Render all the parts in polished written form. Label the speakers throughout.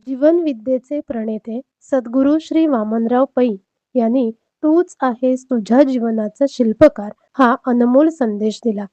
Speaker 1: जीवनविद्येचे प्रणेते सद्गुरू श्री वामनराव पै यांनी तूच आहेस तुझ्या जीवनाचा शिल्पकार हा अनमोल संदेश दिला.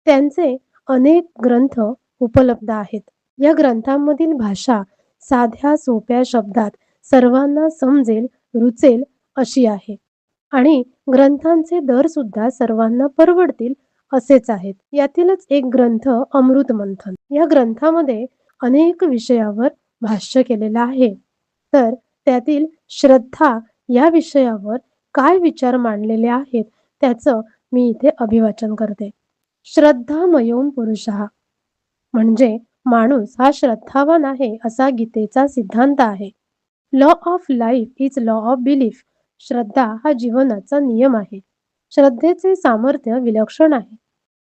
Speaker 1: त्यांचे अनेक ग्रंथ उपलब्ध आहेत. या ग्रंथांमधील भाषा साध्या सोप्या शब्दात सर्वांना समजेल, रुचेल अशी आहे. आणि ग्रंथांचे दर सुद्धा सर्वांना परवडतील असेच आहेत. यातीलच एक ग्रंथ अमृत मंथन. या ग्रंथामध्ये अनेक विषयावर भाष्य केलेलं आहे. तर त्यातील श्रद्धा या विषयावर काय विचार मांडलेले आहेत त्याचं मी इथे अभिवाचन करते. श्रद्धामयोन पुरुषः म्हणजे माणूस हा श्रद्धावान आहे असा गीतेचा सिद्धांत आहे. Law of life is law of belief. श्रद्धा हा जीवनाचा नियम आहे. श्रद्धेचे सामर्थ्य विलक्षण आहे.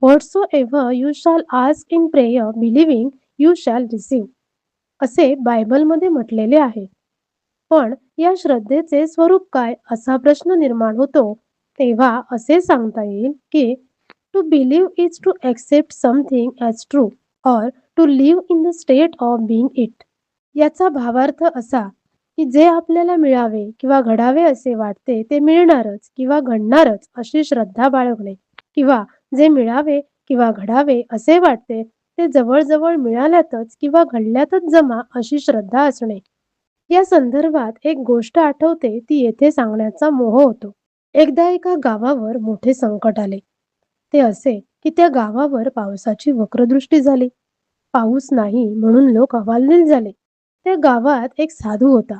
Speaker 1: Whatsoever you shall ask in prayer believing you shall receive असे बायबलमध्ये म्हटलेले आहे. पण या श्रद्धेचे स्वरूप काय असा प्रश्न निर्माण होतो तेव्हा असे सांगता येईल की to believe is to accept something as true or to live in the state of being it. याचा भावार्थ असा की जे आपल्याला मिळावे किंवा घडावे असे वाटते ते मिळणारच किंवा घडणारच अशी श्रद्धा बाळगणे, किंवा जे मिळावे किंवा घडावे असे वाटते ते जवळजवळ मिळाल्यातच किंवा घडल्यातच जमा अशी श्रद्धा असणे. या संदर्भात एक गोष्ट आठवते ती येथे सांगण्याचा मोह होतो. एकदा एका गावावर मोठे संकट आले. ते असे की त्या गावावर पावसाची वक्रदृष्टी झाली. पाऊस नाही म्हणून लोक हवालदिल झाले. त्या गावात एक साधू होता.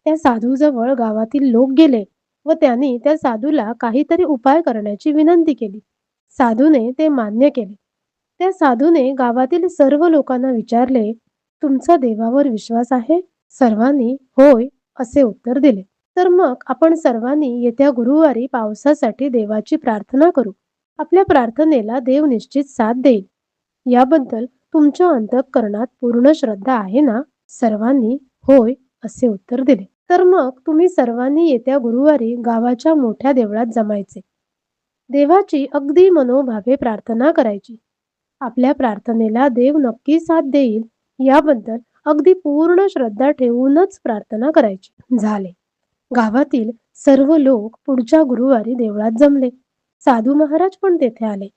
Speaker 1: त्या साधूजवळ गावातील लोक गेले व त्यांनी त्या साधूला काहीतरी उपाय करण्याची विनंती केली. साधूने ते मान्य केले. त्या साधूने गावातील सर्व लोकांना विचारले, तुमचा देवावर विश्वास आहे? सर्वांनी होय असे उत्तर दिले. तर मग आपण सर्वांनी येत्या गुरुवारी पावसासाठी देवाची प्रार्थना करू. आपल्या प्रार्थनेला देव निश्चित साथ देईल. याबद्दल तुमच्या अंतःकरणात पूर्ण श्रद्धा आहे ना? सर्वांनी होय असे उत्तर दिले. तर मग तुम्ही सर्वांनी येत्या गुरुवारी गावाच्या मोठ्या देवळात जमायचे. देवाची अगदी मनोभावे प्रार्थना करायची. आपल्या प्रार्थनेला देव नक्की साथ देईल याबद्दल अगदी पूर्ण श्रद्धा ठेवूनच प्रार्थना करायची. झाले. गावातील सर्व लोक पुढच्या गुरुवारी देवळात जमले. साधू महाराज पण तेथे आले.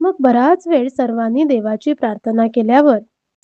Speaker 1: मग बराच वेळ सर्वांनी देवाची प्रार्थना केल्यावर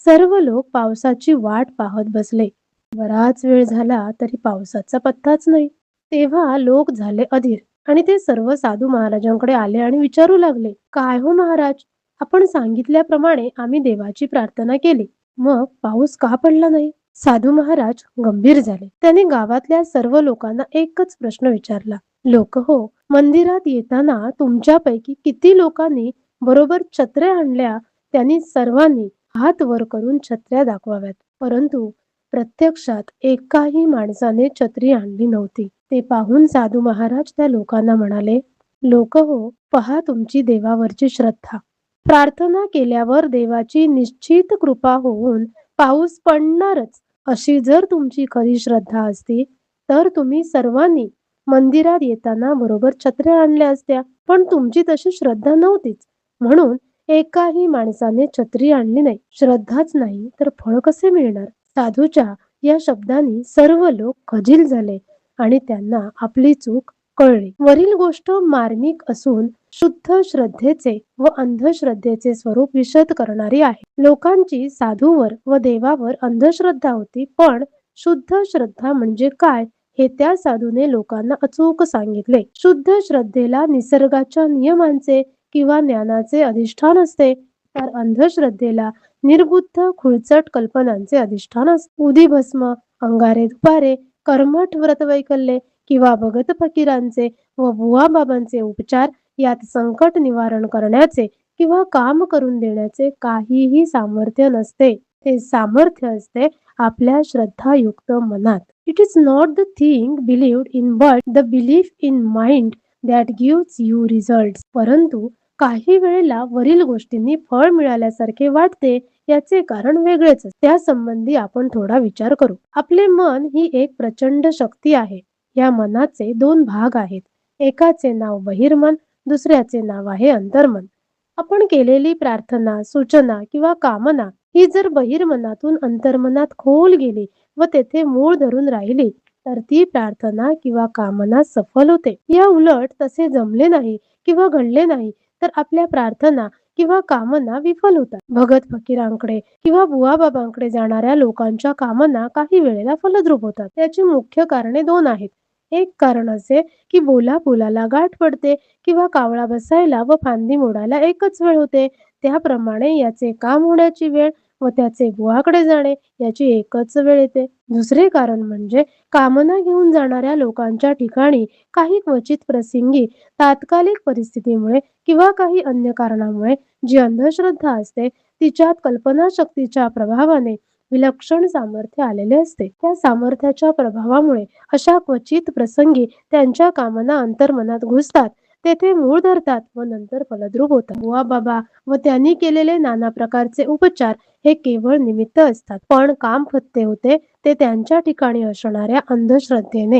Speaker 1: सर्व लोक पावसाची वाट पाहत बसले. बराच वेळ झाला तरी पावसाचा पत्ताच नाही. तेव्हा लोक झाले अधीर आणि ते सर्व साधू महाराजांकडे आले आणि विचारू लागले, काय हो महाराज, आपण सांगितल्याप्रमाणे आम्ही देवाची प्रार्थना केली, मग पाऊस का पडला नाही? साधू महाराज गंभीर झाले. त्यांनी गावातल्या सर्व लोकांना एकच प्रश्न विचारला, लोक हो, मंदिरात येताना तुमच्यापैकी किती लोकांनी बरोबर छत्र्या आणल्या? त्यांनी सर्वांनी हात वर करून छत्र्या दाखवाव्यात. परंतु प्रत्यक्षात एकाही माणसाने छत्री आणली नव्हती. ते पाहून साधू महाराज त्या लोकांना म्हणाले, लोक हो, पहा तुमची देवावरची श्रद्धा. प्रार्थना केल्यावर देवाची निश्चित कृपा होऊन पाऊस पडणारच अशी जर तुमची खरी श्रद्धा असती तर तुम्ही सर्वांनी मंदिरात येताना बरोबर छत्र्या आणल्या असत्या. पण तुमची तशी श्रद्धा नव्हतीच, म्हणून एकाही माणसाने छत्री आणली नाही. श्रद्धाच नाही तर फळ कसे मिळणार? साधूच्या या शब्दांनी सर्व लोक खजील झाले आणि त्यांना आपली चूक कळली. वरील गोष्ट मार्मिक असून शुद्ध श्रद्धेचे व अंधश्रद्धेचे स्वरूप विशद करणारी आहे. लोकांची साधूवर व देवावर अंधश्रद्धा होती, पण शुद्ध श्रद्धा म्हणजे काय हे त्या साधूने लोकांना अचूक सांगितले. शुद्ध श्रद्धेला निसर्गाच्या नियमांचे किंवा ज्ञानाचे अधिष्ठान असते, तर अंधश्रद्धेला निर्बुद्ध खुळचट कल्पनांचे अधिष्ठान असते. उदी भस्म, अंगारे दुपारे, कर्मठ व्रतवैकल्ये किंवा भगत फकीरांचे व बुवा बाबांचे उपचार यात संकट निवारण करण्याचे किंवा काम करून देण्याचे काहीही सामर्थ्य नसते. ते सामर्थ्य असते आपल्या श्रद्धायुक्त मनात. It is not the thing believed in but the belief in mind that gives you results. परंतु काही वेळेला वरील गोष्टींनी फळ मिळाल्यासारखे वाटते याचे कारण वेगळेच. त्या संबंधी आपण थोडा विचार करू. आपले मन ही एक प्रचंड शक्ती आहे. या मनाचे दोन भाग आहेत. एकाचे नाव बहिर्मन, दुसऱ्याचे नाव आहे अंतर्मन. आपण केलेली प्रार्थना, सूचना किंवा कामना ही जर बहिर्मनातून अंतर्मनात खोल गेली व तेथे मूळ धरून राहिली, तर ती प्रार्थना किंवा कामना सफल होते. या उलट तसे जमले नाही किंवा घडले नाही, तर आपल्या प्रार्थना किंवा कामना विफल होतात. भगत फकीरांकडे किंवा बुवा बाबांकडे जाणाऱ्या लोकांच्या कामना काही वेळेला फलद्रूप होतात. त्याची मुख्य कारणे दोन आहेत. एक कारण असे की बोलाला गाठ पडते किंवा कावळा बसायला व फांदी मोडायला एकच वेळ होते. त्याप्रमाणे याचे काम होण्याची वेळ व त्याचे बुवाकडे जाणे याची एकच वेळ येते. दुसरे कारण म्हणजे कामना घेऊन जाणाऱ्या लोकांच्या ठिकाणी काही क्वचित प्रसंगी तात्कालिक परिस्थितीमुळे किंवा काही अन्य कारणामुळे जी अंधश्रद्धा असते, तिच्यात कल्पनाशक्तीच्या प्रभावाने विलक्षण सामर्थ्य आलेले असते. त्या सामर्थ्याच्या प्रभावामुळे अशा क्वचित प्रसंगी त्यांच्या कामना अंतर्मनात घुसतात, तेथे मूळ धरतात व नंतर फलद्रूप होतात. बुवा बाबा व त्यांनी केलेले नाना प्रकारचे उपचार हे केवळ निमित्त असतात, पण काम फत्ते होते ते त्यांच्या ठिकाणी असणाऱ्या अंधश्रद्धेने.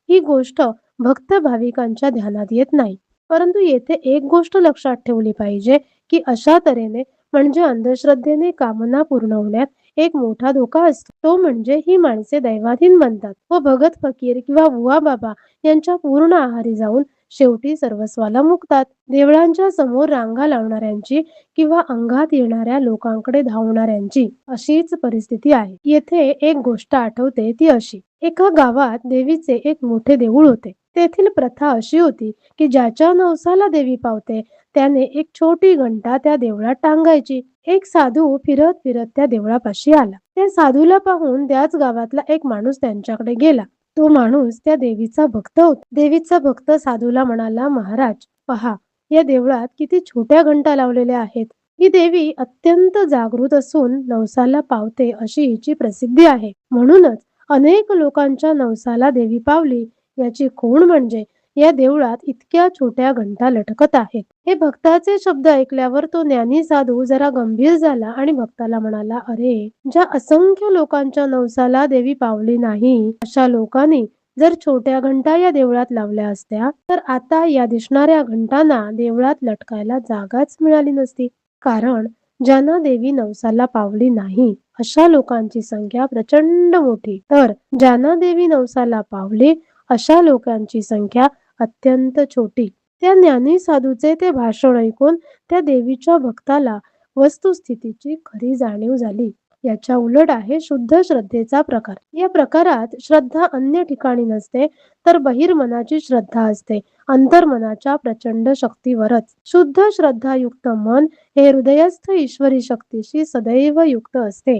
Speaker 1: ही गोष्ट भक्त भाविकांच्या ध्यानात येत नाही. परंतु येथे एक गोष्ट लक्षात ठेवली पाहिजे, की अशा तऱ्हेने म्हणजे अंधश्रद्धेने कामना पूर्ण होण्यात एक मोठा धोका असतो. तो म्हणजे ही माणसे दैवाधीन बनतात व भगत फकीर किंवा बुवा बाबा यांच्या पूर्ण आहारी जाऊन शेवटी सर्वस्वाला मुकतात. देवळांच्या समोर रांगा लावणाऱ्यांची किंवा अंगात येणाऱ्या लोकांकडे धावणाऱ्यांची अशीच परिस्थिती आहे. येथे एक गोष्ट आठवते ती अशी. एका गावात देवीचे एक मोठे देऊळ होते. तेथील प्रथा अशी होती की ज्याच्या नवसाला देवी पावते त्याने एक छोटी घंटा त्या देवळात टांगायची. एक साधू फिरत फिरत त्या देवळापाशी आला. त्या साधूला पाहून त्याच गावातला एक माणूस त्यांच्याकडे गेला. तो माणूस त्या देवीचा भक्त होता. देवीचा भक्त साधूला म्हणाला, महाराज पहा, या देवळात किती छोट्या घंटा लावलेल्या आहेत. ही देवी अत्यंत जागृत असून नवसाला पावते अशी हिची प्रसिद्धी आहे. म्हणूनच अनेक लोकांच्या नवसाला देवी पावली याची खूण म्हणजे या देवळात इतक्या छोट्या घंटा लटकत आहेत. हे भक्ताचे शब्द ऐकल्यावर तो ज्ञानी साधू जरा गंभीर झाला आणि भक्ताला म्हणाला, अरे, ज्या असंख्य लोकांच्या नवसाला देवी पावली नाही, अशा लोकांनी जर छोट्या घंटा या देवळात लावल्या असत्या, तर आता या दिसणाऱ्या घंटांना देवळात लटकायला जागाच मिळाली नसती. कारण ज्यांना देवी नवसाला पावली नाही अशा लोकांची संख्या प्रचंड मोठी, तर ज्यांना देवी नवसाला पावली अशा लोकांची संख्या अत्यंत छोटी. त्या ज्ञानी साधूचे ते भाषण ऐकून त्या देवीच्या भक्ताला वस्तुस्थितीची खरी जाणीव झाली. याच्या उलट आहे शुद्ध श्रद्धेचा प्रकार. या प्रकारात श्रद्धा अन्य ठिकाणी नसते, तर बहिर्मनाची श्रद्धा असते, अंतर्मनाच्या प्रचंड शक्तीवरच. शुद्ध श्रद्धायुक्त मन हे हृदयस्थ ईश्वरी शक्तीशी सदैव युक्त असते.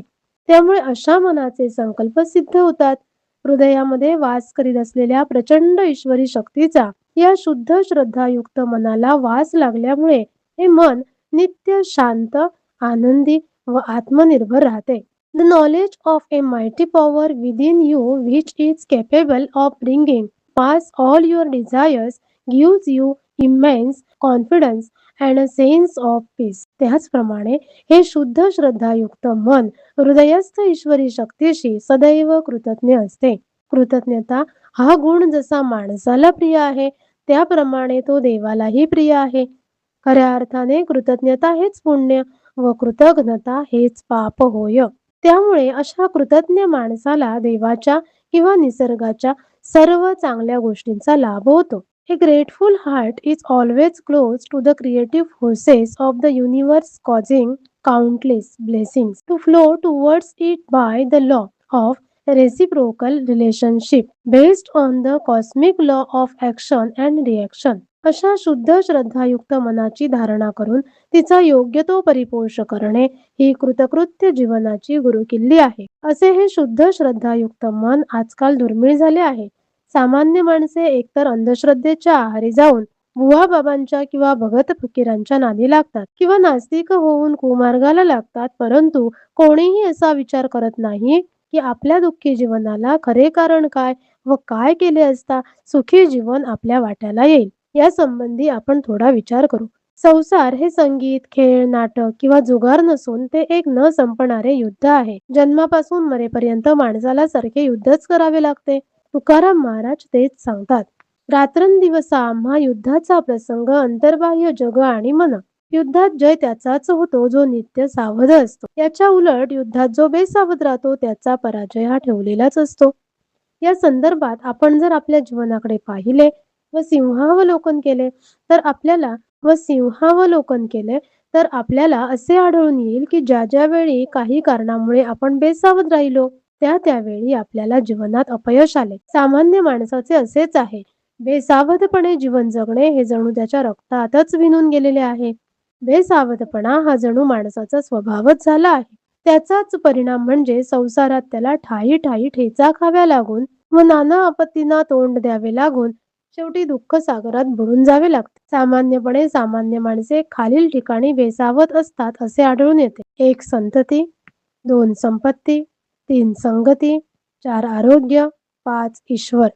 Speaker 1: त्यामुळे अशा मनाचे संकल्प सिद्ध होतात. हृदयामध्ये वास करीत असलेल्या प्रचंड ईश्वरी शक्तीचा या शुद्ध श्रद्धायुक्त मनाला वास लागल्यामुळे हे मन नित्य शांत, आनंदी व आत्मनिर्भर राहते. The knowledge of a mighty power within you which is capable of bringing past all your desires gives you immense confidence and a sense of peace. त्याचप्रमाणे हे शुद्ध श्रद्धायुक्त मन हृदयस्थ ईश्वरी शक्तीशी सदैव कृतज्ञ असते. कृतज्ञता हा गुण जसा माणसाला प्रिय आहे, त्याप्रमाणे तो देवालाही प्रिय आहे. खऱ्या अर्थाने कृतज्ञता हेच पुण्य व कृतज्ञता हेच पाप होय. त्यामुळे अशा कृतज्ञ माणसाला देवाच्या किंवा निसर्गाच्या सर्व चांगल्या गोष्टींचा लाभ होतो. A grateful heart is always close to the creative forces of the universe, causing countless blessings to flow towards it by the law of reciprocal relationship based on the cosmic law of action and reaction. अशा शुद्ध श्रद्धायुक्त मनाची धारणा करून तिचा योग्य तो परिपोष करणे ही कृतकृत्य जीवनाची गुरुकिल्ली आहे. असे हे शुद्ध श्रद्धायुक्त मन आजकाल दुर्मिळ झाले आहे. सामान्य माणसे एकतर अंधश्रद्धेच्या आहारी जाऊन बुवा बाबांच्या किंवा भगत फकीरांच्या नादी लागतात किंवा नास्तिक होऊन कुमार्गाला लागतात, परंतु कोणीही असा विचार करत नाही की आपल्या दुःखी जीवनाला खरे कारण काय व काय केले असता सुखी जीवन आपल्या वाट्याला येईल. या संबंधी आपण थोडा विचार करू. संसार हे संगीत, खेळ, नाटक किंवा जुगार नसून ते एक न संपणारे युद्ध आहे. जन्मापासून मरेपर्यंत माणसाला सारखे युद्धच करावे लागते. तुकाराम महाराज तेच सांगतात. रात्रंदिवसा आम्हा युद्धाचा प्रसंग अंतर्बाह्य जग आणि मन. युद्धात जय त्याचाच होतो जो नित्य सावध असतो. याच्या उलट युद्धात जो बेसावध राहतो त्याचा पराजय हा ठेवलेलाच असतो. या संदर्भात आपण जर आपल्या जीवनाकडे पाहिले व सिंहावलोकन केले तर आपल्याला असे आढळून येईल की ज्या वेळी काही कारणामुळे आपण बेसावध राहिलो त्यावेळी आपल्याला जीवनात अपयश आले. सामान्य माणसाचे असेच आहे. बेसावधपणे जीवन जगणे हे जणू त्याच्या रक्तातच विणून गेलेले आहे. बेसावधपणा हा जणू माणसाचा स्वभावच झाला आहे. त्याचाच परिणाम म्हणजे संसारात त्याला ठायी ठायी ठेचा खाव्या लागून व नाना आपत्तींना तोंड द्यावे लागून शेवटी दुःख सागरात बुडून जावे लागते. सामान्यपणे सामान्य माणसे खालील ठिकाणी बेसावध असतात असे आढळून येते. 1. संतती, 2. संपत्ती, 3. संगती, 4. आरोग्य, 5. ईश्वर.